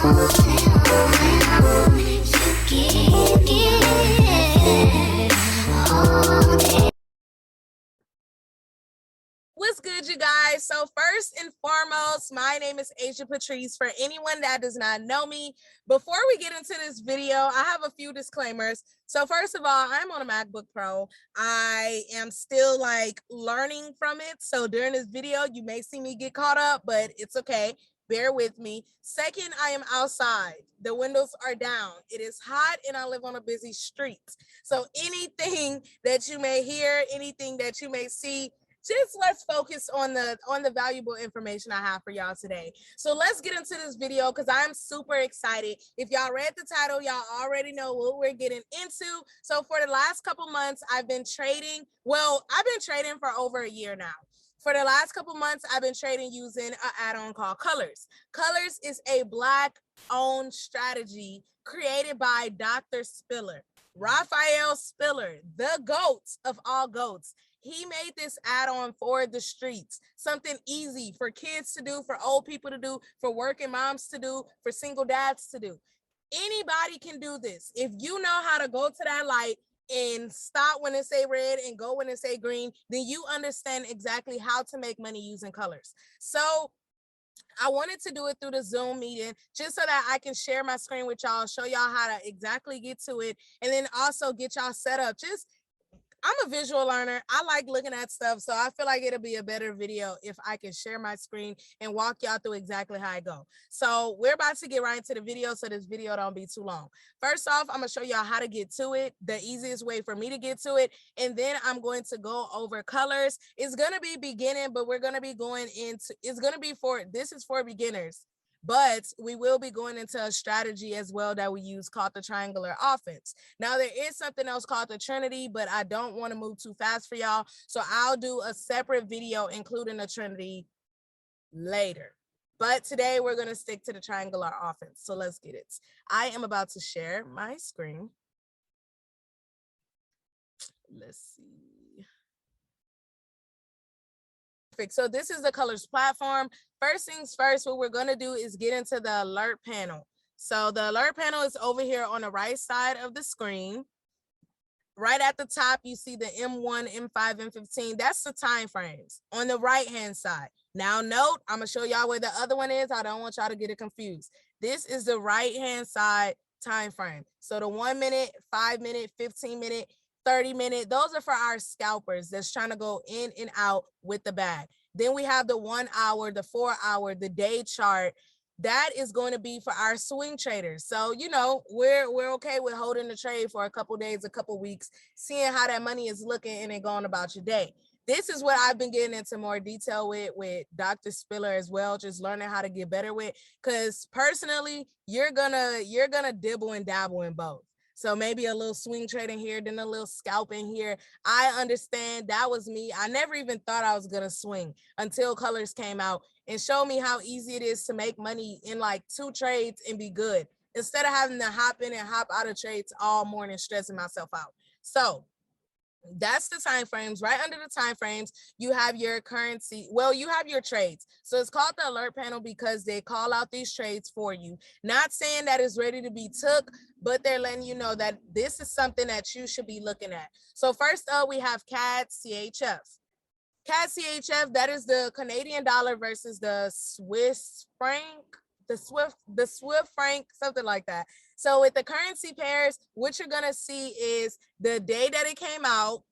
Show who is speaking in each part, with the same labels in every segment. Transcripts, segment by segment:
Speaker 1: What's good, you guys? So first and foremost, my name is Asia Patrice. For anyone that does not know me, before we get into this video, I have a few disclaimers. So first of all, I'm on a MacBook Pro. I am still learning from it. So during this video, you may see me get caught up, but it's okay. Bear with me. Second, I am outside. The windows are down. It is hot and I live on a busy street. So anything that you may hear, anything that you may see, just let's focus on the valuable information I have for y'all today. So let's get into this video because I'm super excited. If y'all read the title, y'all already know what we're getting into. So for the last couple months, I've been trading. Well, I've been trading for over a year now. For the last couple months, I've been trading using an add-on called Colors. Colors is a Black-owned strategy created by Dr. Spiller. Raphael Spiller, the GOAT of all GOATs. He made this add-on for the streets, something easy for kids to do, for old people to do, for working moms to do, for single dads to do. Anybody can do this. If you know how to go to that light and stop when it say red and go when it say green, then you understand exactly how to make money using colors. So I wanted to do it through the Zoom meeting just so that I can share my screen with y'all, show y'all how to exactly get to it, and then also get y'all set up. I'm a visual learner. I like looking at stuff, so I feel like it'll be a better video if I can share my screen and walk y'all through exactly how I go. So we're about to get right into the video so this video don't be too long. First off, I'm gonna show y'all how to get to it, the easiest way for me to get to it, and then I'm going to go over colors. It's gonna be beginning, but we're gonna be going into, this is for beginners. But we will be going into a strategy as well that we use called the triangular offense. Now, there is something else called the Trinity, but I don't want to move too fast for y'all. So I'll do a separate video including the Trinity later. But today we're going to stick to the triangular offense. So let's get it. I am about to share my screen. Let's see. So this is the Colors platform. First things first, what we're going to do is get into the alert panel. So the alert panel is over here on the right side of the screen. Right at the top, you see the M1, M5, M15. That's the time frames on the right-hand side. Now note, I'm going to show y'all where the other one is. I don't want y'all to get it confused. This is the right-hand side time frame. So the 1 minute, 5 minute, 15 minute, 30 minute, those are for our scalpers that's trying to go in and out with the bag. Then we have the 1 hour, the 4 hour, the day chart. That is going to be for our swing traders. So, you know, we're okay with holding the trade for a couple days, a couple weeks, seeing how that money is looking and then going about your day. This is what I've been getting into more detail with Dr. Spiller as well, just learning how to get better with, because personally, you're gonna dibble and dabble in both. So maybe a little swing trading here, then a little scalping here. I understand, that was me. I never even thought I was gonna swing until Colors came out and showed me how easy it is to make money in like 2 trades and be good, instead of having to hop in and hop out of trades all morning, stressing myself out. So that's the time frames. Right under the time frames, you have your currency. Well, you have your trades. So it's called the alert panel because they call out these trades for you. Not saying that it's ready to be took, but they're letting you know that this is something that you should be looking at. So first up, we have CAD CHF. CAD CHF, that is the Canadian dollar versus the Swiss franc, the Swift franc, something like that. So with the currency pairs, what you're gonna see is the day that it came out,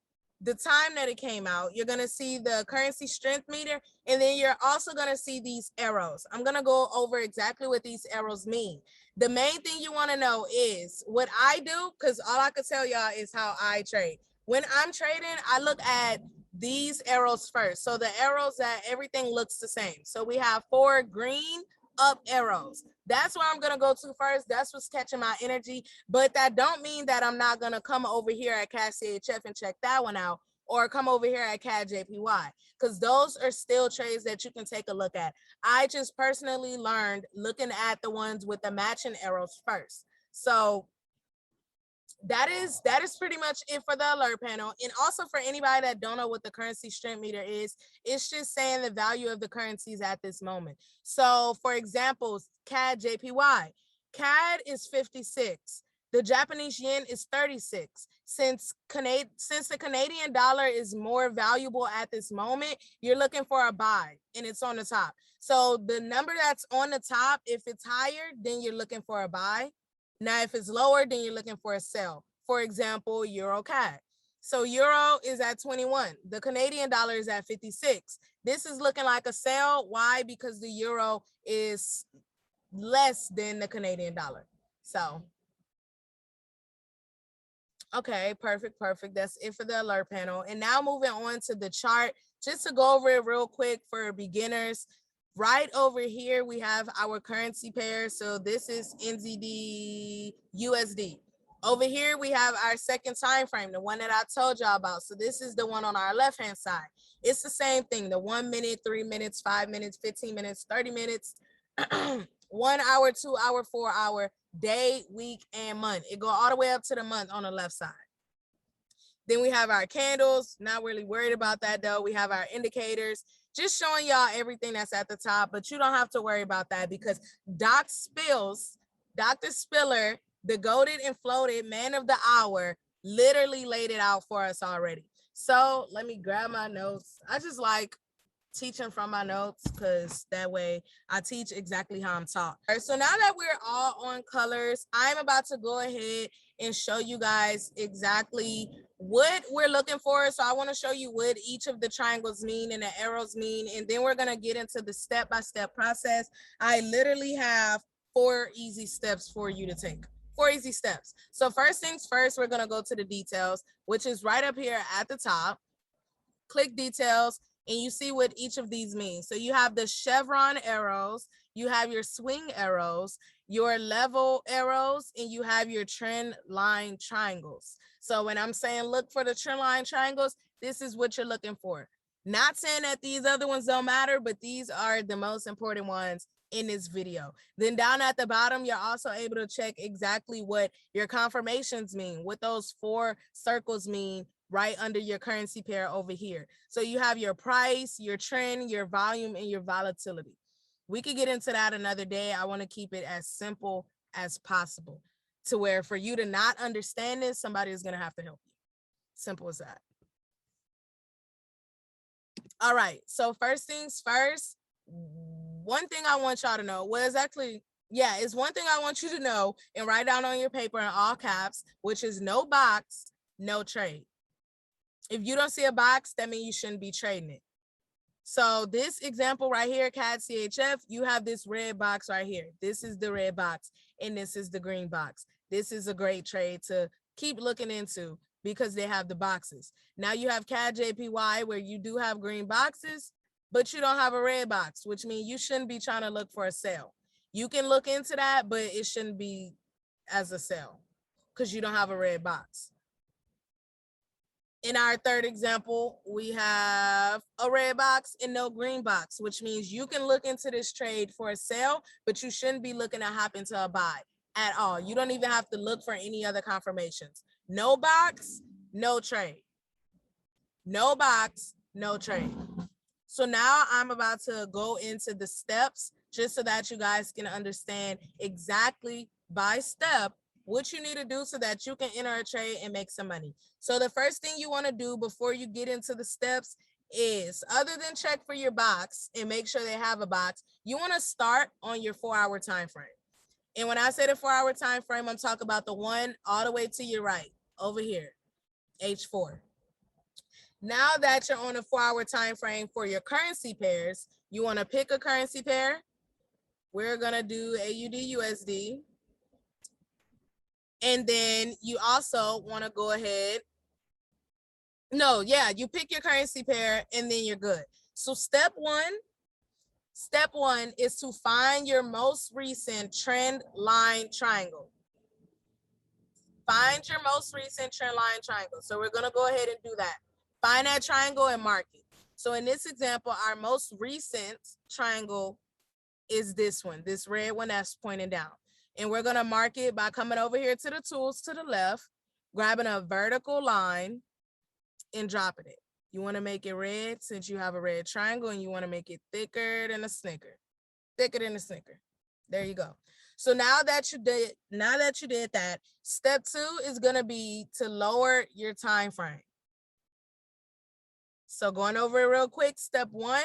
Speaker 1: the time that it came out. You're gonna see the currency strength meter, and then you're also gonna see these arrows. I'm gonna go over exactly what these arrows mean. The main thing you wanna know is what I do, because all I could tell y'all is how I trade. When I'm trading, I look at these arrows first. So the arrows that everything looks the same. So we have 4 green up arrows. That's where I'm gonna go to first. That's what's catching my energy. But that don't mean that I'm not gonna come over here at CAD CHF and check that one out, or come over here at CAD JPY, because those are still trades that you can take a look at. I just personally learned looking at the ones with the matching arrows first. So that is pretty much it for the alert panel. And also for anybody that don't know what the currency strength meter is, it's just saying the value of the currencies at this moment. So for example, CAD JPY, CAD is 56. The Japanese yen is 36. Since the Canadian dollar is more valuable at this moment, you're looking for a buy, and it's on the top. So the number that's on the top, if it's higher, then you're looking for a buy. Now, if it's lower, then you're looking for a sell. For example, Euro CAD. So Euro is at 21. The Canadian dollar is at 56. This is looking like a sell. Why? Because the Euro is less than the Canadian dollar. So, okay, perfect. That's it for the alert panel. And now moving on to the chart, just to go over it real quick for beginners. Right over here, we have our currency pair. So this is NZD USD. Over here, we have our second time frame, the one that I told y'all about. So this is the one on our left-hand side. It's the same thing, the 1 minute, 3 minutes, 5 minutes, 15 minutes, 30 minutes, 1 hour, 2 hour, 4 hour, day, week, and month. It go all the way up to the month on the left side. Then we have our candles. Not really worried about that though. We have our indicators, just showing y'all everything that's at the top, but you don't have to worry about that because Dr. Spiller, the goated and floated man of the hour, literally laid it out for us already. So let me grab my notes. I just like teaching from my notes because that way I teach exactly how I'm taught. All right, so now that we're all on colors, I'm about to go ahead and show you guys exactly what we're looking for. So I want to show you what each of the triangles mean and the arrows mean, and then we're going to get into the step-by-step process. I literally have 4 easy steps for you to take. 4 easy steps. So first things first, we're going to go to the details, which is right up here at the top. Click details, and you see what each of these means. So you have the chevron arrows, you have your swing arrows, your level arrows, and you have your trend line triangles. So when I'm saying look for the trend line triangles, this is what you're looking for. Not saying that these other ones don't matter, but these are the most important ones in this video. Then down at the bottom, you're also able to check exactly what your confirmations mean, what those 4 circles mean right under your currency pair over here. So you have your price, your trend, your volume, and your volatility. We could get into that another day. I want to keep it as simple as possible to where for you to not understand this, somebody is going to have to help you. Simple as that. All right. So first things first, one thing I want y'all to know, it's one thing I want you to know and write down on your paper in all caps, which is no box, no trade. If you don't see a box, that means you shouldn't be trading it. So this example right here, CAD CHF, you have this red box right here. This is the red box, and this is the green box. This is a great trade to keep looking into because they have the boxes. Now you have CAD JPY where you do have green boxes, but you don't have a red box, which means you shouldn't be trying to look for a sell. You can look into that, but it shouldn't be as a sell because you don't have a red box. In our third example, we have a red box and no green box, which means you can look into this trade for a sell, but you shouldn't be looking to hop into a buy at all. You don't even have to look for any other confirmations. No box, no trade. No box, no trade. So now I'm about to go into the steps just so that you guys can understand exactly by step what you need to do so that you can enter a trade and make some money. So the first thing you want to do before you get into the steps is, other than check for your box and make sure they have a box, you want to start on your 4-hour time frame. And when I say the 4-hour time frame, I'm talking about the one all the way to your right over here, H4. Now that you're on a 4-hour time frame for your currency pairs, you want to pick a currency pair. We're going to do AUD USD. And then you also want to go ahead. You pick your currency pair and then you're good. So step one is to find your most recent trend line triangle. Find your most recent trend line triangle. So we're going to go ahead and do that. Find that triangle and mark it. So in this example, our most recent triangle is this one, this red one that's pointing down. And we're going to mark it by coming over here to the tools to the left, grabbing a vertical line and dropping it. You want to make it red since you have a red triangle, and you want to make it thicker than a Snicker. Thicker than a Snicker. There you go. So now that you did that, step 2 is going to be to lower your time frame. So going over it real quick, step 1,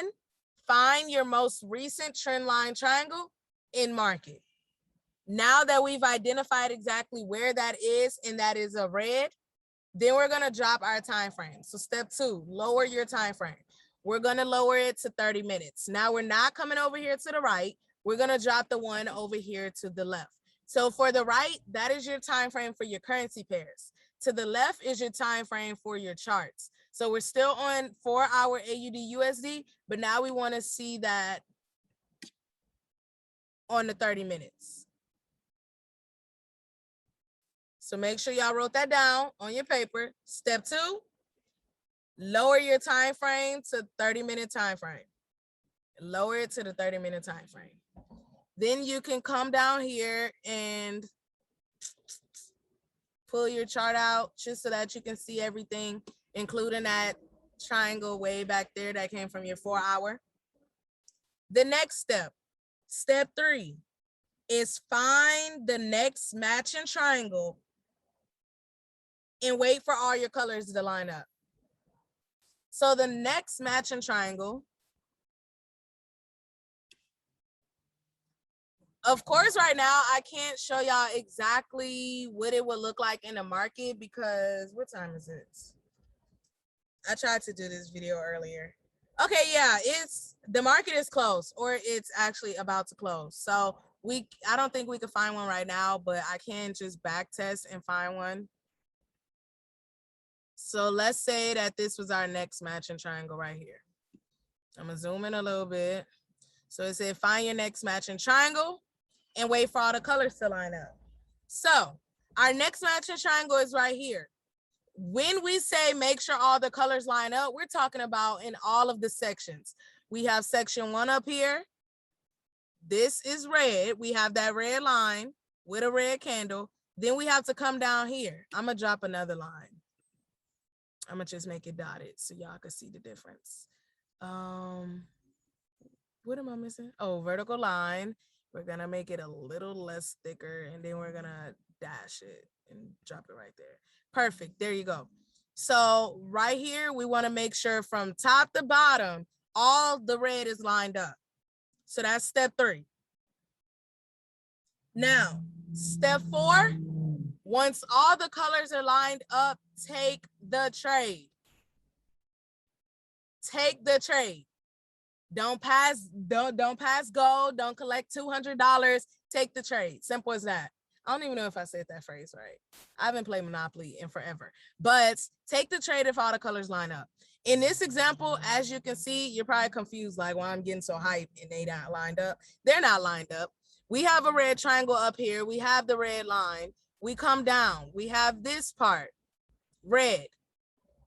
Speaker 1: find your most recent trend line triangle in market. Now that we've identified exactly where that is, and that is a red, then we're going to drop our time frame. So step 2, lower your time frame. We're going to lower it to 30 minutes. Now we're not coming over here to the right. We're going to drop the one over here to the left. So for the right, that is your time frame for your currency pairs. To the left is your time frame for your charts. So we're still on 4-hour AUD USD, but now we want to see that on the 30 minutes. So make sure y'all wrote that down on your paper. Step 2, lower your time frame to 30-minute time frame. Lower it to the 30-minute time frame. Then you can come down here and pull your chart out just so that you can see everything, including that triangle way back there that came from your 4-hour. The next step, step 3, is find the next matching triangle and wait for all your colors to line up. So the next matching triangle, of course, right now, I can't show y'all exactly what it would look like in the market because what time is it? I tried to do this video earlier. Okay, yeah, the market is closed, or it's actually about to close. So I don't think we could find one right now, but I can just back test and find one. So let's say that this was our next matching triangle right here. I'm gonna zoom in a little bit. So it said find your next matching triangle and wait for all the colors to line up. So our next matching triangle is right here. When we say make sure all the colors line up, we're talking about in all of the sections. We have section 1 up here. This is red. We have that red line with a red candle. Then we have to come down here. I'm gonna drop another line. I'm gonna just make it dotted so y'all can see the difference. What am I missing? Oh, vertical line. We're gonna make it a little less thicker, and then we're gonna dash it and drop it right there. Perfect, there you go. So right here, we wanna make sure from top to bottom, all the red is lined up. So that's step 3. Now, step 4, once all the colors are lined up, take the trade. Take the trade. Don't pass go. Don't collect $200. Take the trade. Simple as that. I don't even know if I said that phrase right. I haven't played Monopoly in forever. But take the trade if all the colors line up. In this example, as you can see, you're probably confused, like, why I'm getting so hyped and they not lined up. They're not lined up. We have a red triangle up here. We have the red line. We come down. We have this part, red.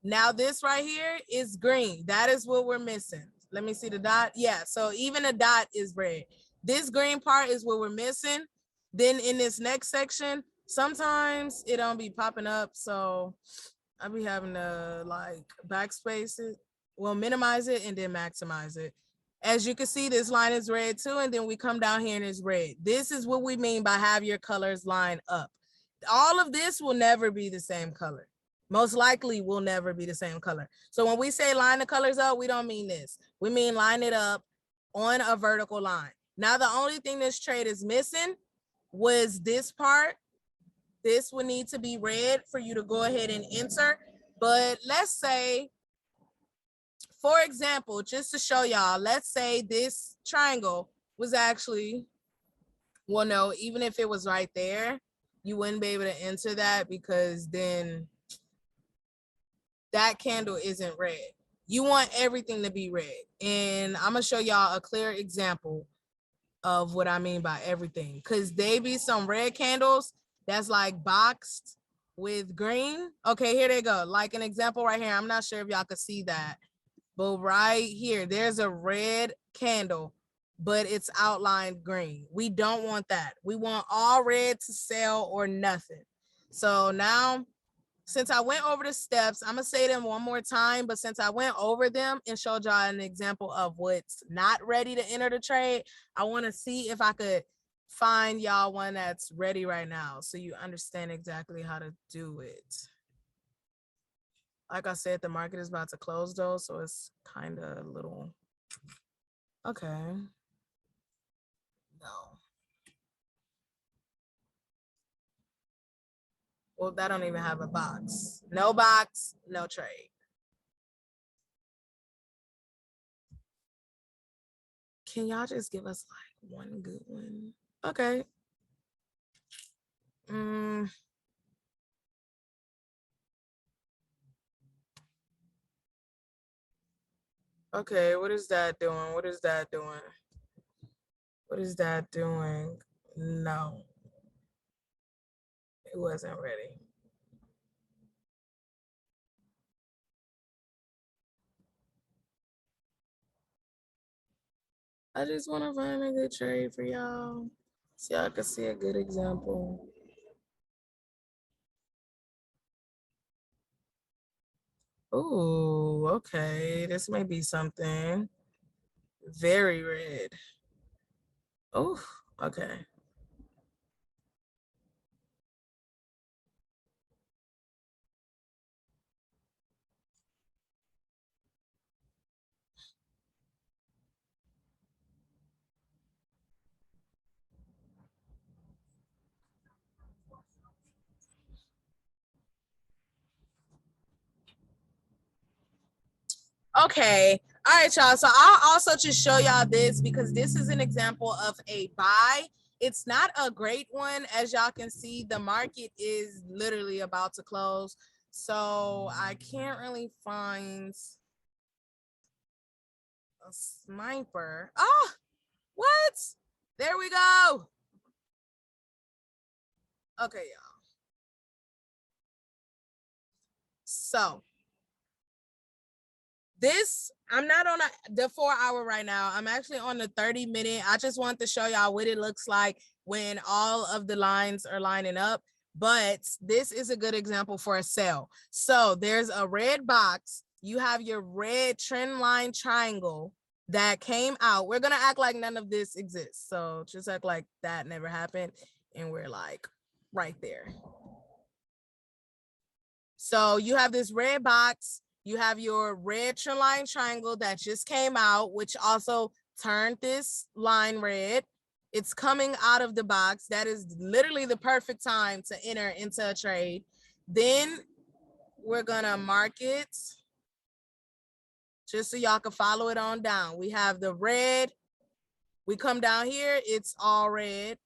Speaker 1: Now this right here is green. That is what we're missing. Let me see the dot. Yeah, so even a dot is red. This green part is what we're missing. Then in this next section, sometimes it don't be popping up. So I'll be having to like backspace it. Well, minimize it and then maximize it. As you can see, this line is red too. And then we come down here and it's red. This is what we mean by have your colors line up. All of this will never be the same color. Most likely will never be the same color. So when we say line the colors up, we don't mean this. We mean line it up on a vertical line. Now, the only thing this trade is missing was this part. This would need to be red for you to go ahead and enter. But let's say, for example, just to show y'all, let's say this triangle was actually, well, no, even if it was right there, you wouldn't be able to enter that because then that candle isn't red. You want everything to be red. And I'm gonna show y'all a clear example of what I mean by everything. Cause they be some red candles that's like boxed with green. Okay, here they go. Like an example right here. I'm not sure if y'all could see that, but right here, there's a red candle, but it's outlined green. We don't want that. We want all red to sell or nothing. So now, since I went over the steps, I'm gonna say them one more time, but since I went over them and showed y'all an example of what's not ready to enter the trade, I wanna see if I could find y'all one that's ready right now so you understand exactly how to do it. Like I said, the market is about to close though, so it's kind of a little, okay. No. Well, that don't even have a box. No box, no trade. Can y'all just give us like one good one? Okay. Okay, what is that doing? What is that doing? What is that doing? No, it wasn't ready. I just want to find a good trade for y'all so y'all can see a good example. Ooh, okay, this may be something. Very red. Oh, okay. Okay. All right, y'all. So I'll also just show y'all this because this is an example of a buy. It's not a great one. As y'all can see, the market is literally about to close. So I can't really find a sniper. Oh, what? There we go. Okay, y'all. So this, I'm not on the 4 hour right now. I'm actually on the 30-minute. I just want to show y'all what it looks like when all of the lines are lining up. But this is a good example for a sell. So there's a red box. You have your red trend line triangle that came out. We're going to act like none of this exists. So just act like that never happened. And we're like right there. So you have this red box. You have your red trend line triangle that just came out, which also turned this line red. It's coming out of the box. That is literally the perfect time to enter into a trade. Then we're gonna mark it just so y'all can follow it on down. We have the red. We come down here, it's all red.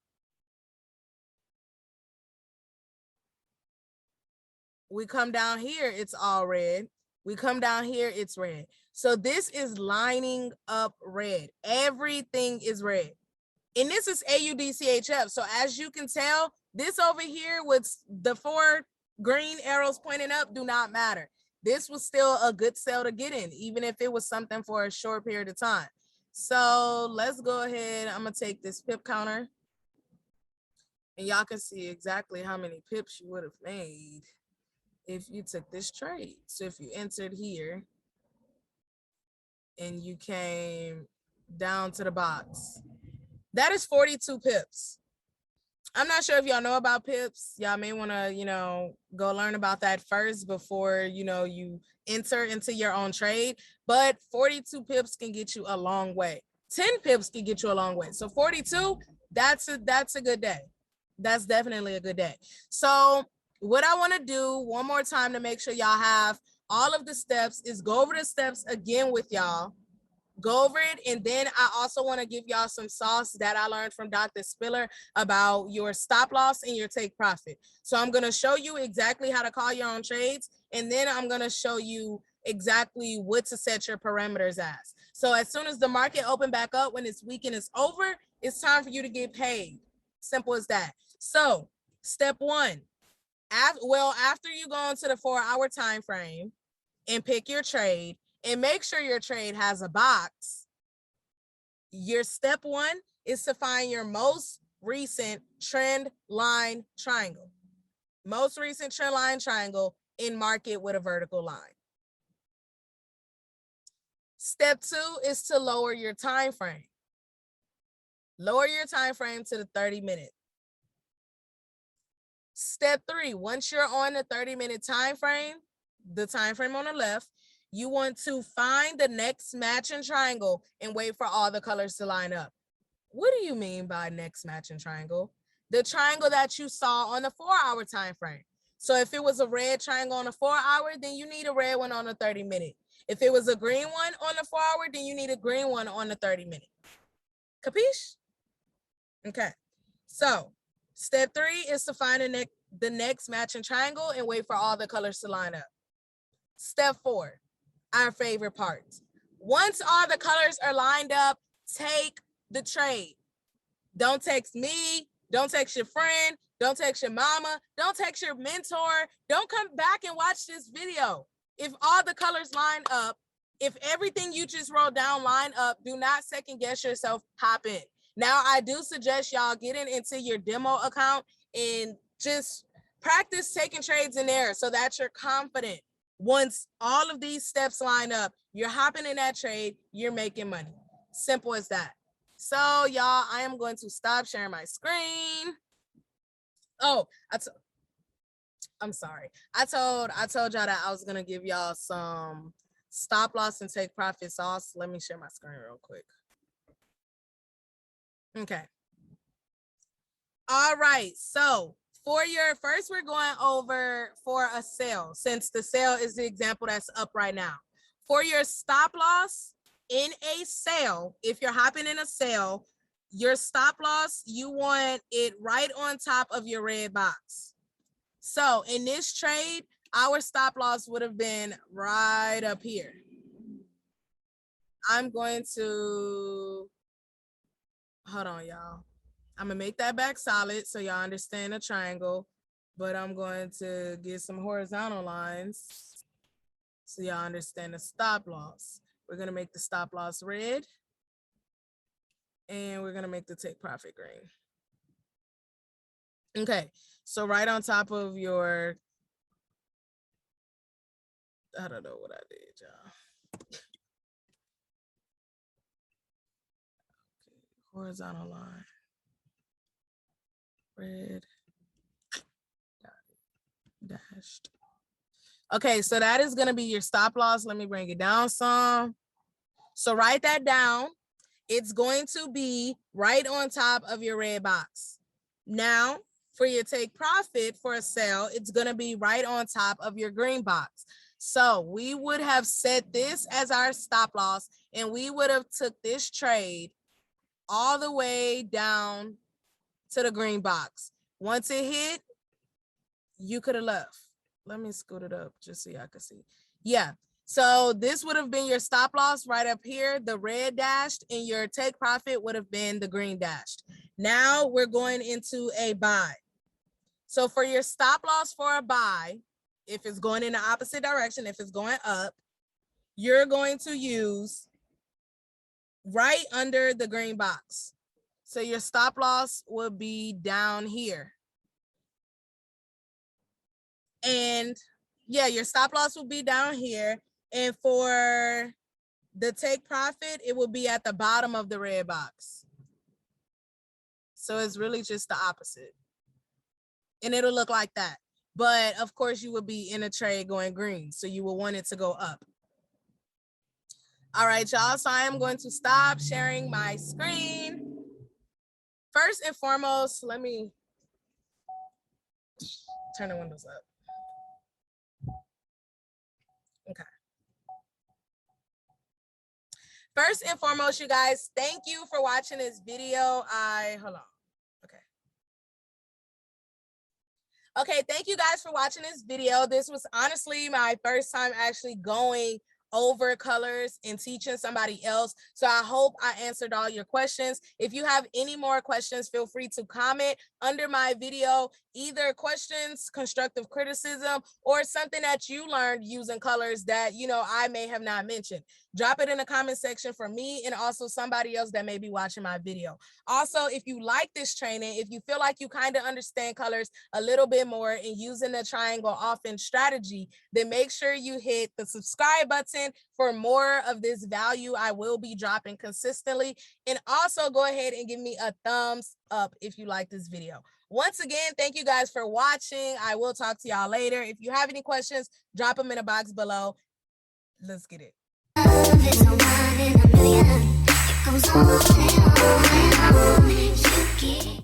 Speaker 1: We come down here, it's all red. We come down here, it's red. So this is lining up red. Everything is red. And this is AUDCHF. So as you can tell, this over here with the 4 green arrows pointing up do not matter. This was still a good sell to get in, even if it was something for a short period of time. So let's go ahead. I'm going to take this pip counter. And y'all can see exactly how many pips you would have made if you took this trade. So if you entered here and you came down to the box, that is 42 pips. I'm not sure if y'all know about pips. Y'all may want to, go learn about that first before, you enter into your own trade. But 42 pips can get you a long way. 10 pips can get you a long way. So 42, that's a good day. That's definitely a good day. So what I want to do one more time to make sure y'all have all of the steps is go over the steps again with y'all. Go over it, and then I also want to give y'all some sauce that I learned from Dr. Spiller about your stop loss and your take profit. So I'm going to show you exactly how to call your own trades, and then I'm going to show you exactly what to set your parameters as. So as soon as the market open back up, when this weekend is over, it's time for you to get paid. Simple as that. So step one, after you go into the 4-hour time frame and pick your trade, and make sure your trade has a box, your step one is to find your most recent trend line triangle. Most recent trend line triangle in market with a vertical line. Step two is to lower your time frame. Lower your time frame to the 30-minute. Step 3, once you're on the 30-minute time frame, the time frame on the left, you want to find the next matching triangle and wait for all the colors to line up. What do you mean by next matching triangle? The triangle that you saw on the 4-hour time frame. So if it was a red triangle on the 4-hour, then you need a red one on the 30-minute. If it was a green one on the 4-hour, then you need a green one on the 30-minute. Capiche? Okay. So step 3 is to find the next matching triangle and wait for all the colors to line up. Step 4, our favorite part. Once all the colors are lined up, take the trade. Don't text me. Don't text your friend. Don't text your mama. Don't text your mentor. Don't come back and watch this video. If all the colors line up, if everything you just wrote down line up, do not second guess yourself, hop in. Now, I do suggest y'all getting into your demo account and just practice taking trades in there so that you're confident. Once all of these steps line up, you're hopping in that trade, you're making money. Simple as that. So y'all, I am going to stop sharing my screen. Oh, I'm sorry. I told y'all that I was gonna give y'all some stop loss and take profit sauce. Let me share my screen real quick. Okay. All right. So for your first, we're going over for a sale, since the sale is the example that's up right now. For your stop loss in a sale, if you're hopping in a sale, your stop loss, you want it right on top of your red box. So in this trade, our stop loss would have been right up here. I'm going to, hold on, y'all. I'm gonna make that back solid so y'all understand the triangle, but I'm going to get some horizontal lines so y'all understand the stop loss. We're gonna make the stop loss red, and we're gonna make the take profit green. Okay, so right on top of your, I don't know what I did, y'all. Okay, horizontal line, red, dashed. Okay, so that is gonna be your stop loss. Let me bring it down some. So write that down. It's going to be right on top of your red box. Now, for your take profit for a sale, it's gonna be right on top of your green box. So we would have set this as our stop loss, and we would have took this trade all the way down to the green box. Once it hit, you could have left. Let me scoot it up just so y'all can see. Yeah, so this would have been your stop loss right up here, the red dashed, and your take profit would have been the green dashed. Now we're going into a buy. So for your stop loss for a buy, if it's going in the opposite direction, if it's going up, you're going to use right under the green box. So your stop loss will be down here. And yeah, your stop loss will be down here. And for the take profit, it will be at the bottom of the red box. So it's really just the opposite. And it'll look like that. But of course, you would be in a trade going green. So you will want it to go up. All right, y'all. So I am going to stop sharing my screen. First and foremost, let me turn the windows up. Okay. First and foremost, you guys, thank you for watching this video. Hold on. Okay, thank you guys for watching this video. This was honestly my first time actually going over colors and teaching somebody else. So I hope I answered all your questions. If you have any more questions, feel free to comment under my video, either questions, constructive criticism, or something that you learned using colors that, I may have not mentioned. Drop it in the comment section for me and also somebody else that may be watching my video. Also, if you like this training, if you feel like you kind of understand colors a little bit more and using the triangle offense strategy, then make sure you hit the subscribe button for more of this value I will be dropping consistently. And also go ahead and give me a thumbs up if you like this video. Once again, thank you guys for watching. I will talk to y'all later. If you have any questions, drop them in the box below. Let's get it.